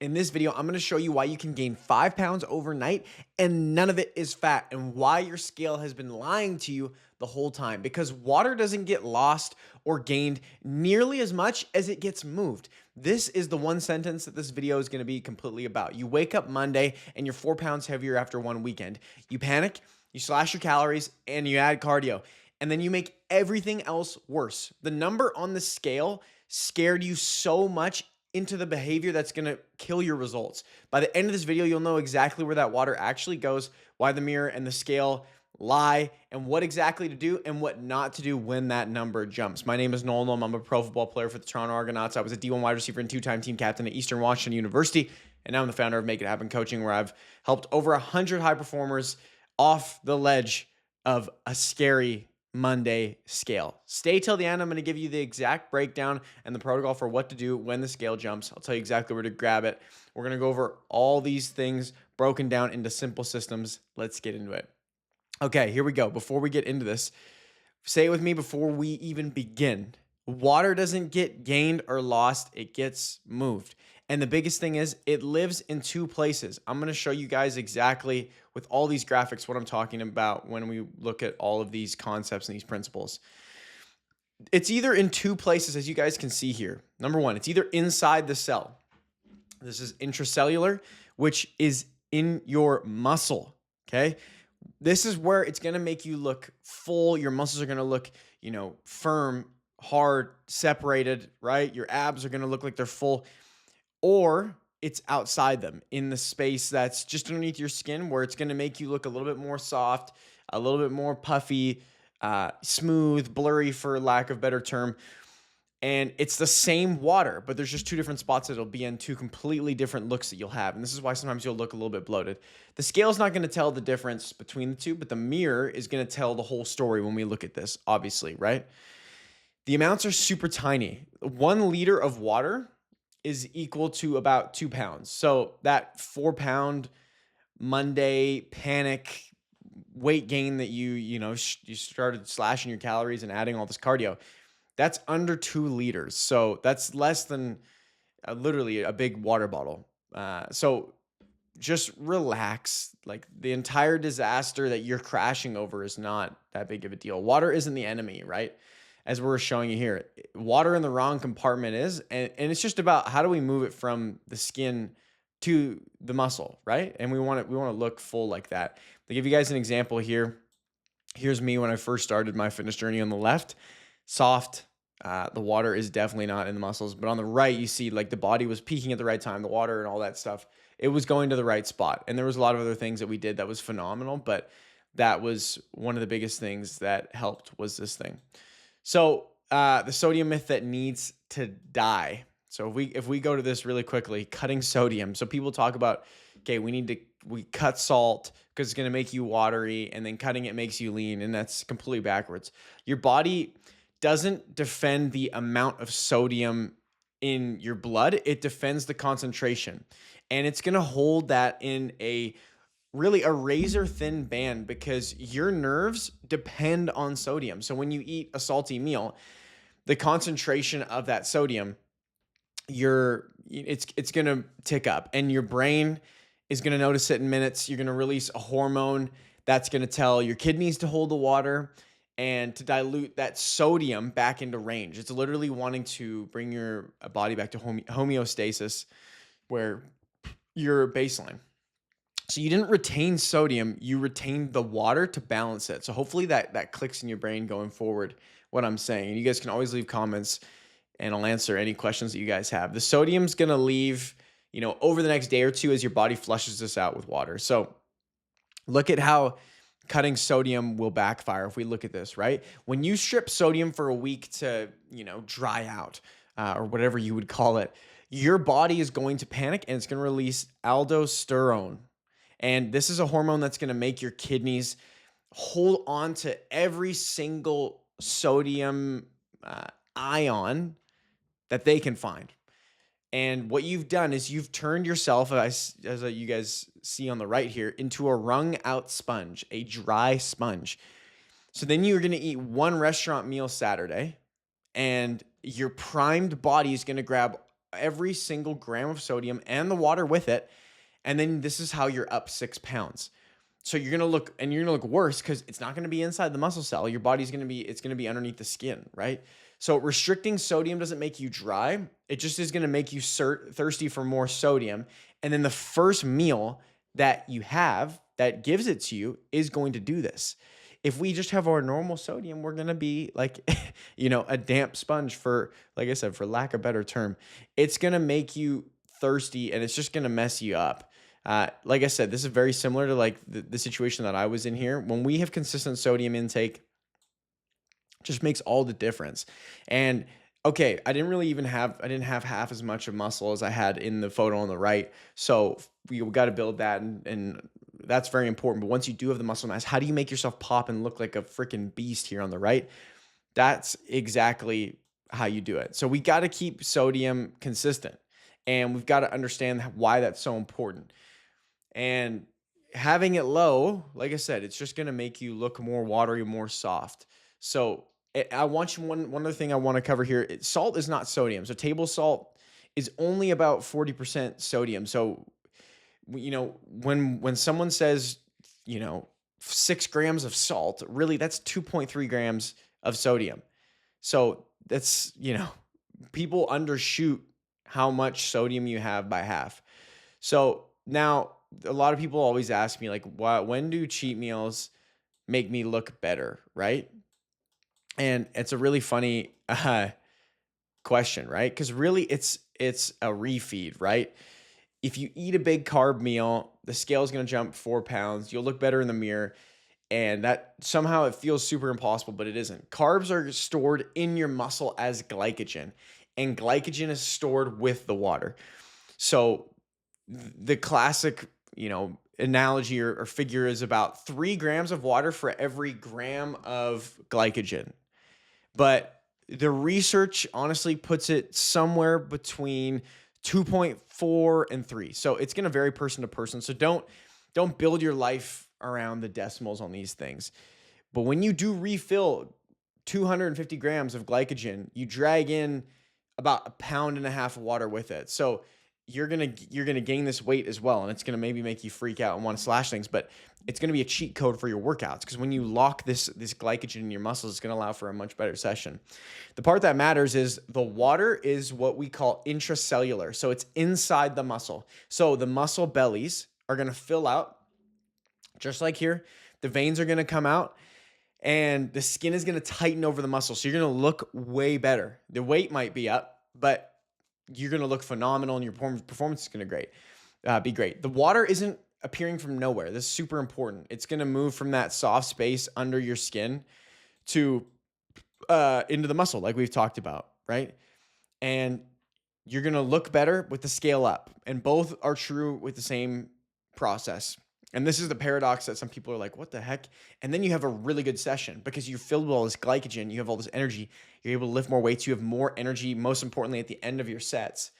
In this video, I'm gonna show you why you can gain 5 pounds overnight and none of it is fat, and why your scale has been lying to you the whole time. Because water doesn't get lost or gained nearly as much as it gets moved. This is the one sentence that this video is gonna be completely about. You wake up Monday and you're 4 pounds heavier after one weekend. You panic, you slash your calories, and you add cardio. And then you make everything else worse. The number on the scale scared you so much into the behavior that's going to kill your results. By the end of this video, you'll know exactly where that water actually goes, why the mirror and the scale lie, and what exactly to do and what not to do when that number jumps. My name is Noel Nolm. I'm a pro football player for the Toronto Argonauts. I was a D1 wide receiver and two-time team captain at Eastern Washington University, and now I'm the founder of Make It Happen Coaching, where I've helped over 100 high performers off the ledge of a scary Monday scale. Stay till the end. I'm going to give you the exact breakdown and the protocol for what to do when the scale jumps. I'll tell you exactly where to grab it. We're going to go over all these things broken down into simple systems. Let's get into it. Okay, here we go. Before we get into this, say it with me before we even begin. Water doesn't get gained or lost, it gets moved. And the biggest thing is it lives in two places. I'm going to show you guys exactly with all these graphics what I'm talking about when we look at all of these concepts and these principles. It's either in two places, as you guys can see here. Number one, it's either inside the cell. This is intracellular, which is in your muscle, okay? This is where it's going to make you look full. Your muscles are going to look, firm, hard, separated, right? Your abs are going to look like they're full. Or it's outside them in the space that's just underneath your skin, where it's going to make you look a little bit more soft, a little bit more puffy, smooth, blurry, for lack of a better term. And it's the same water, but there's just two different spots that it'll be in, two completely different looks that you'll have. And this is why sometimes you'll look a little bit bloated. The scale is not going to tell the difference between the two, but the mirror is going to tell the whole story when we look at this, obviously, right? The amounts are super tiny. 1 liter of water is equal to about 2 pounds. So that 4 pound Monday panic weight gain that you started slashing your calories and adding all this cardio, that's under 2 liters. So that's less than literally a big water bottle. So just relax. Like, the entire disaster that you're crashing over is not that big of a deal. Water isn't the enemy, right? As we're showing you here, water in the wrong compartment is, and it's just about how do we move it from the skin to the muscle, right? And we want to look full like that. To give you guys an example here, here's me when I first started my fitness journey. On the left, soft. The water is definitely not in the muscles, but on the right, you see like the body was peaking at the right time, the water and all that stuff. It was going to the right spot. And there was a lot of other things that we did that was phenomenal, but that was one of the biggest things that helped, was this thing. So the sodium myth that needs to die. So if we go to this really quickly, cutting sodium. So people talk about, okay, we cut salt because it's going to make you watery, and then cutting it makes you lean, and that's completely backwards. Your body doesn't defend the amount of sodium in your blood. It defends the concentration, and it's going to hold that in a razor thin band, because your nerves depend on sodium. So when you eat a salty meal, the concentration of that sodium, it's going to tick up, and your brain is going to notice it in minutes. You're going to release a hormone that's going to tell your kidneys to hold the water and to dilute that sodium back into range. It's literally wanting to bring your body back to homeostasis, where your baseline. So you didn't retain sodium, you retained the water to balance it. So hopefully that clicks in your brain going forward, what I'm saying. And you guys can always leave comments and I'll answer any questions that you guys have. The sodium's going to leave, over the next day or two as your body flushes this out with water. So look at how cutting sodium will backfire if we look at this, right? When you strip sodium for a week to, dry out, or whatever you would call it, your body is going to panic and it's going to release aldosterone. And this is a hormone that's going to make your kidneys hold on to every single sodium ion that they can find. And what you've done is you've turned yourself, as you guys see on the right here, into a wrung out sponge, a dry sponge. So then you're going to eat one restaurant meal Saturday, and your primed body is going to grab every single gram of sodium and the water with it. And then this is how you're up 6 pounds. So you're gonna look worse because it's not gonna be inside the muscle cell. Your body's gonna be, it's gonna be underneath the skin, right? So restricting sodium doesn't make you dry. It just is gonna make you thirsty for more sodium. And then the first meal that you have that gives it to you is going to do this. If we just have our normal sodium, we're gonna be like, a damp sponge, for, like I said, for lack of a better term. It's gonna make you thirsty and it's just gonna mess you up. Like I said, this is very similar to like the situation that I was in here. When we have consistent sodium intake, just makes all the difference. And okay, I didn't have half as much of muscle as I had in the photo on the right. So we got to build that, and that's very important. But once you do have the muscle mass, how do you make yourself pop and look like a freaking beast here on the right? That's exactly how you do it. So we got to keep sodium consistent, and we've got to understand why that's so important. And having it low, like I said, it's just going to make you look more watery, more soft. So I want you, one other thing I want to cover here. Salt is not sodium. So table salt is only about 40% sodium. So, when someone says, 6 grams of salt, really that's 2.3 grams of sodium. So that's, people undershoot how much sodium you have by half. So now a lot of people always ask me, like, when do cheat meals make me look better, right? And it's a really funny question, right? Because really, it's a refeed, right? If you eat a big carb meal, the scale is going to jump 4 pounds. You'll look better in the mirror, and that somehow it feels super impossible, but it isn't. Carbs are stored in your muscle as glycogen, and glycogen is stored with the water. So the classic, analogy or figure is about 3 grams of water for every gram of glycogen. But the research honestly puts it somewhere between 2.4 and 3. So it's going to vary person to person. So don't build your life around the decimals on these things. But when you do refill 250 grams of glycogen, you drag in about 1.5 pounds of water with it. So you're gonna gain this weight as well, and it's gonna maybe make you freak out and want to slash things. But it's gonna be a cheat code for your workouts, because when you lock this glycogen in your muscles, it's gonna allow for a much better session. The part that matters is the water is what we call intracellular, so it's inside the muscle. So the muscle bellies are gonna fill out, just like here. The veins are gonna come out, and the skin is gonna tighten over the muscle. So you're gonna look way better. The weight might be up, but you're going to look phenomenal, and your performance is going to be great. The water isn't appearing from nowhere. This is super important. It's going to move from that soft space under your skin to into the muscle, like we've talked about, right? And you're going to look better with the scale up, and both are true with the same process. And this is the paradox that some people are like, what the heck? And then you have a really good session because you're filled with all this glycogen. You have all this energy. You're able to lift more weights. You have more energy, most importantly, at the end of your sets.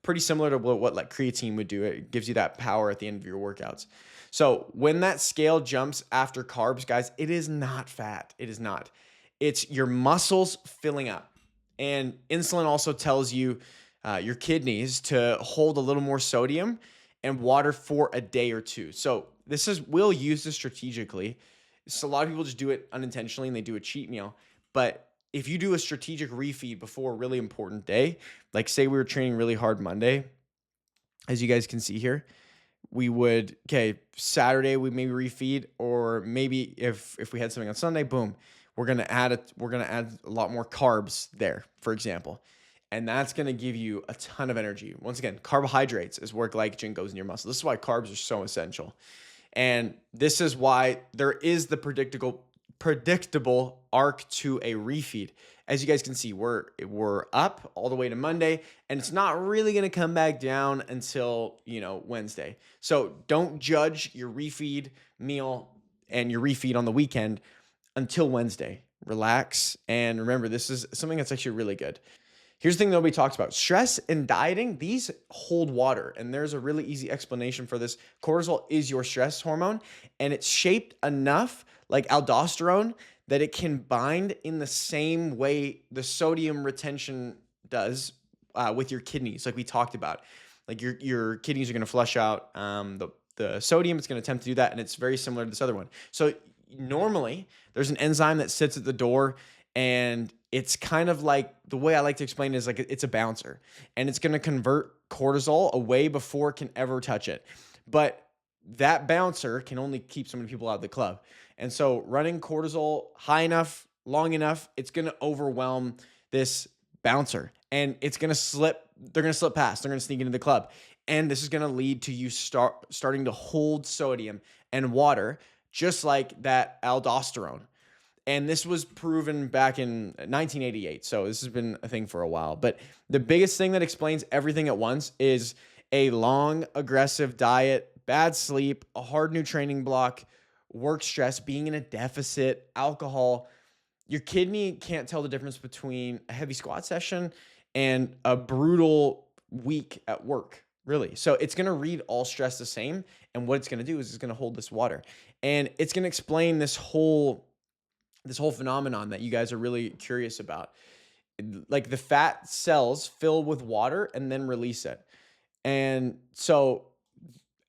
Pretty similar to what like creatine would do. It gives you that power at the end of your workouts. So when that scale jumps after carbs, guys, it is not fat. It is not. It's your muscles filling up. And insulin also tells you, your kidneys, to hold a little more sodium and water for a day or two. So we'll use this strategically. So a lot of people just do it unintentionally and they do a cheat meal. But if you do a strategic refeed before a really important day, like say we were training really hard Monday, as you guys can see here, Saturday we maybe refeed, or maybe if we had something on Sunday, boom, we're gonna add a lot more carbs there, for example. And that's going to give you a ton of energy. Once again, carbohydrates is where glycogen goes in your muscle. This is why carbs are so essential. And this is why there is the predictable arc to a refeed. As you guys can see, we're up all the way to Monday, and it's not really going to come back down until, Wednesday. So don't judge your refeed meal and your refeed on the weekend until Wednesday. Relax. And remember, this is something that's actually really good. Here's the thing nobody talks about. Stress and dieting, these hold water. And there's a really easy explanation for this. Cortisol is your stress hormone, and it's shaped enough like aldosterone that it can bind in the same way the sodium retention does with your kidneys, like we talked about. Like your kidneys are going to flush out the sodium. It's going to attempt to do that, and it's very similar to this other one. So normally, there's an enzyme that sits at the door, and it's kind of like, the way I like to explain it is like it's a bouncer, and it's going to convert cortisol away before it can ever touch it. But that bouncer can only keep so many people out of the club. And so running cortisol high enough, long enough, it's going to overwhelm this bouncer, and it's going to slip. They're going to slip past. They're going to sneak into the club. And this is going to lead to you starting to hold sodium and water, just like that aldosterone. And this was proven back in 1988. So this has been a thing for a while. But the biggest thing that explains everything at once is a long, aggressive diet, bad sleep, a hard new training block, work stress, being in a deficit, alcohol. Your kidney can't tell the difference between a heavy squat session and a brutal week at work, really. So it's going to read all stress the same. And what it's going to do is it's going to hold this water. And it's going to explain this whole phenomenon that you guys are really curious about. Like the fat cells fill with water and then release it. And so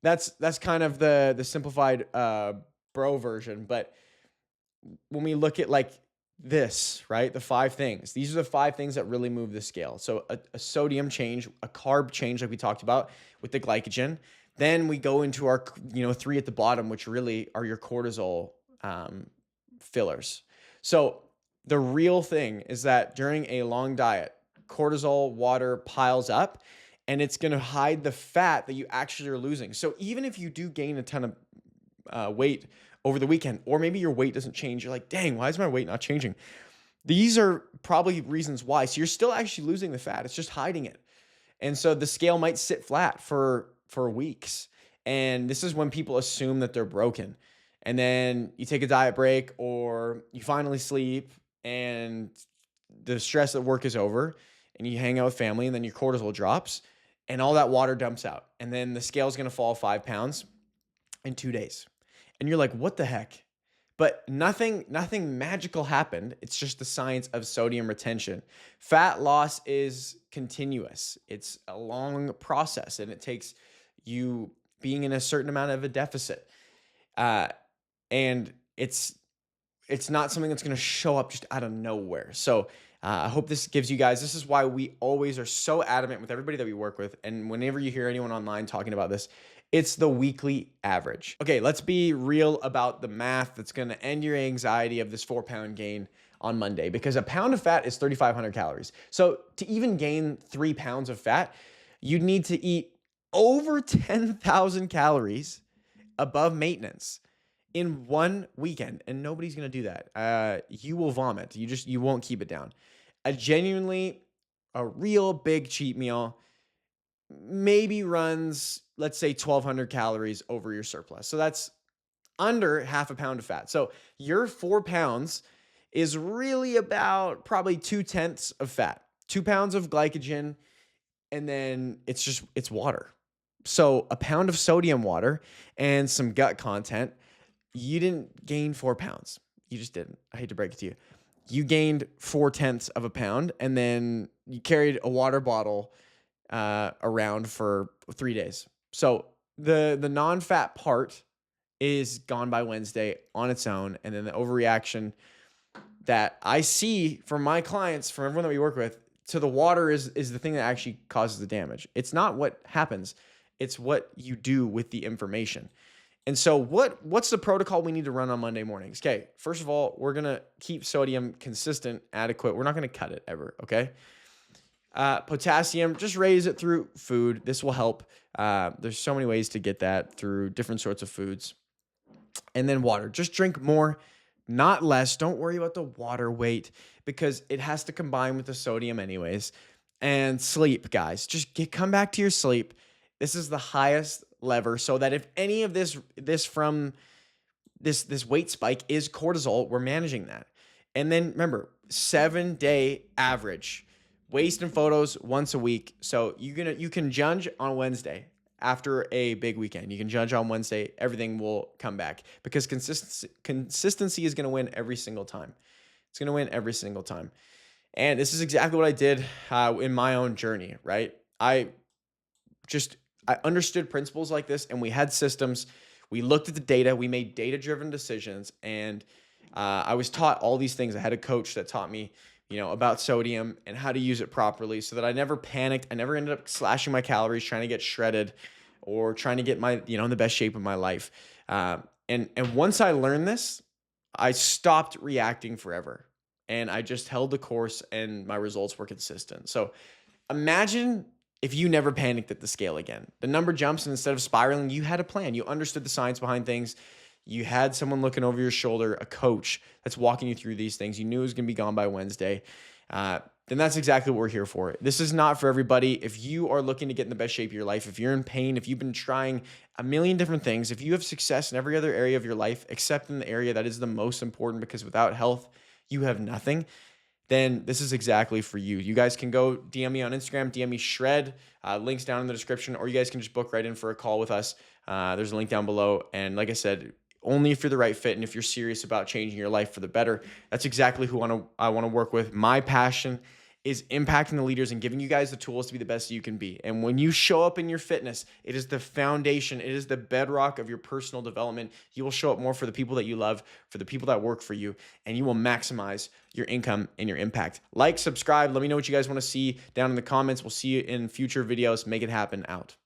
that's kind of the simplified bro version. But when we look at like this, right, the 5 things, these are the 5 things that really move the scale. So a sodium change, a carb change, like we talked about with the glycogen. Then we go into our 3 at the bottom, which really are your cortisol fillers. So the real thing is that during a long diet, cortisol water piles up, and it's going to hide the fat that you actually are losing. So even if you do gain a ton of weight over the weekend, or maybe your weight doesn't change, you're like, dang, why is my weight not changing? These are probably reasons why. So you're still actually losing the fat. It's just hiding it. And so the scale might sit flat for weeks. And this is when people assume that they're broken. And then you take a diet break, or you finally sleep, and the stress at work is over, and you hang out with family, and then your cortisol drops, and all that water dumps out. And then the scale is going to fall 5 pounds in 2 days. And you're like, what the heck? But nothing magical happened. It's just the science of sodium retention. Fat loss is continuous. It's a long process, and it takes you being in a certain amount of a deficit. And it's not something that's going to show up just out of nowhere. So I hope this gives you guys, this is why we always are so adamant with everybody that we work with. And whenever you hear anyone online talking about this, it's the weekly average. Okay, let's be real about the math that's going to end your anxiety of this 4-pound gain on Monday, because a pound of fat is 3,500 calories. So to even gain 3 pounds of fat, you'd need to eat over 10,000 calories above maintenance in one weekend, and nobody's going to do that. You will vomit. You won't keep it down. A real big cheat meal maybe runs, let's say, 1,200 calories over your surplus. So that's under half a pound of fat. So your 4 pounds is really about probably 2/10 of fat, 2 pounds of glycogen, and then it's water. So a pound of sodium water and some gut content, you didn't gain 4 pounds. You just didn't. I hate to break it to you. You gained 4/10 of a pound, and then you carried a water bottle around for 3 days. So the non-fat part is gone by Wednesday on its own. And then the overreaction that I see from my clients, from everyone that we work with, to the water is the thing that actually causes the damage. It's not what happens. It's what you do with the information. And so what's the protocol we need to run on Monday mornings? Okay, first of all, we're going to keep sodium consistent, adequate. We're not going to cut it ever, okay? Potassium, just raise it through food. This will help. There's so many ways to get that through different sorts of foods. And then water. Just drink more, not less. Don't worry about the water weight, because it has to combine with the sodium anyways. And sleep, guys. Just come back to your sleep. This is the highest lever, so that if any of this from this weight spike is cortisol, we're managing that. And then remember, 7-day average. Waist and photos once a week. So you can judge on Wednesday after a big weekend. You can judge on Wednesday. Everything will come back, because consistency is going to win every single time. It's going to win every single time. And this is exactly what I did in my own journey, right? Just I understood principles like this, and we had systems. We looked at the data. We made data-driven decisions, and I was taught all these things. I had a coach that taught me, about sodium and how to use it properly, so that I never panicked. I never ended up slashing my calories, trying to get shredded, or trying to get my, in the best shape of my life. And once I learned this, I stopped reacting forever, and I just held the course, and my results were consistent. So imagine if you never panicked at the scale again. The number jumps, and instead of spiraling, you had a plan. You understood the science behind things. You had someone looking over your shoulder, a coach that's walking you through these things. You knew it was going to be gone by Wednesday. Then that's exactly what we're here for. This is not for everybody. If you are looking to get in the best shape of your life, if you're in pain, if you've been trying a million different things, if you have success in every other area of your life, except in the area that is the most important, because without health, you have nothing, then this is exactly for you. You guys can go DM me on Instagram, DM me Shred, links down in the description, or you guys can just book right in for a call with us. There's a link down below. And like I said, only if you're the right fit and if you're serious about changing your life for the better. That's exactly who I want to work with. My passion is impacting the leaders and giving you guys the tools to be the best you can be. And when you show up in your fitness, it is the foundation, it is the bedrock of your personal development. You will show up more for the people that you love, for the people that work for you, and you will maximize your income and your impact. Like, subscribe, let me know what you guys want to see down in the comments. We'll see you in future videos. Make it happen. Out.